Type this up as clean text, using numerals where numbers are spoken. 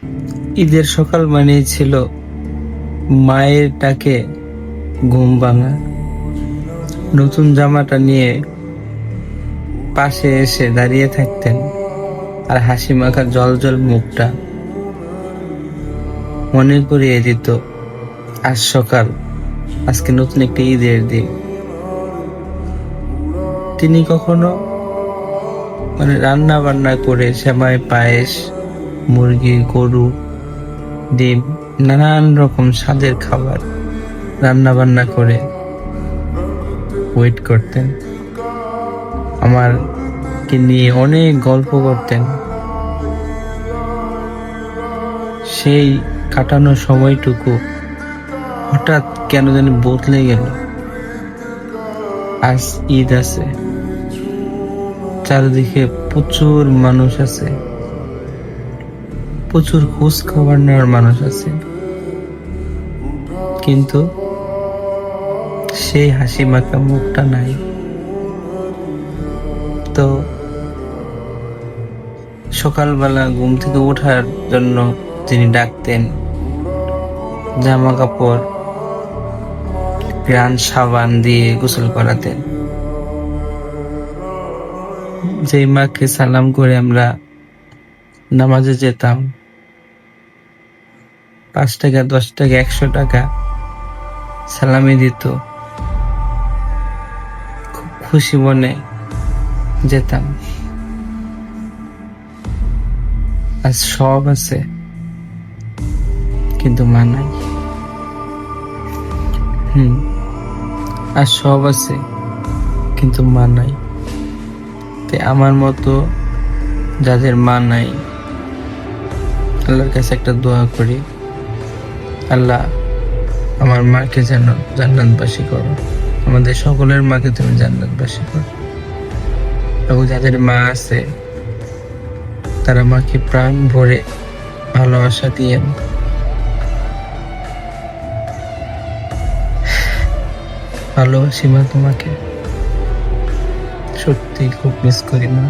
ঈদের সকাল মানেই ছিল মায়ের ডাকে ঘুম ভাঙা। নতুন জামাটা নিয়ে পাশে এসে দাঁড়িয়ে থাকতেন, আর হাসি মাখা জল মুখটা মনে করিয়ে দিত আজ সকাল, আজকে নতুন একটা ঈদের দিন। তিনি কখনো রান্না বান্না করে সেমাই, পায়েস, মুরগি, গরু, ডিম, নানান রকম স্বাদের খাবার রান্না বান্না করে ওয়েট করতেন। আমারকে নিয়ে অনেক গল্প করতেন। সেই কাটানো সময়টুকু হঠাৎ কেন জানি বদলে গেল। আজ ঈদ আছে, চারিদিকে প্রচুর মানুষ আছে, প্রচুর খোঁজ খবর নেওয়ার মানুষ আছে, কিন্তু সেই হাসি মাখা মুখটা নাই। তো সকালবেলা ঘুম থেকে ওঠার জন্য তিনি ডাকতেন, জামা কাপড়, গ্রান সাবান দিয়ে গোসল করাতেন। যেই মাকে সালাম করে আমরা নামাজে যেতাম, 5 টাকা, 10 টাকা, 100 টাকা সালামি দিত, খুব খুশি মনে যেতাম। আজ সব আছে কিন্তু মা নাই। আর সব আছে কিন্তু মা নাই। তাই আমার মতো যাদের মা নাই, আল্লাহর কাছে একটা দোয়া করি, আল্লাহ আমার মাকে যেন জান্নাতবাসী করো, আমাদের সকলের মাকে তুমি জান্নাতবাসী করো। এবং যাদের মা আছে তারা মাকে প্রাণ ভরে ভালোবাসা দিয়েন। ভালোবাসি মা তোমাকে, সত্যি খুব মিস করি মা।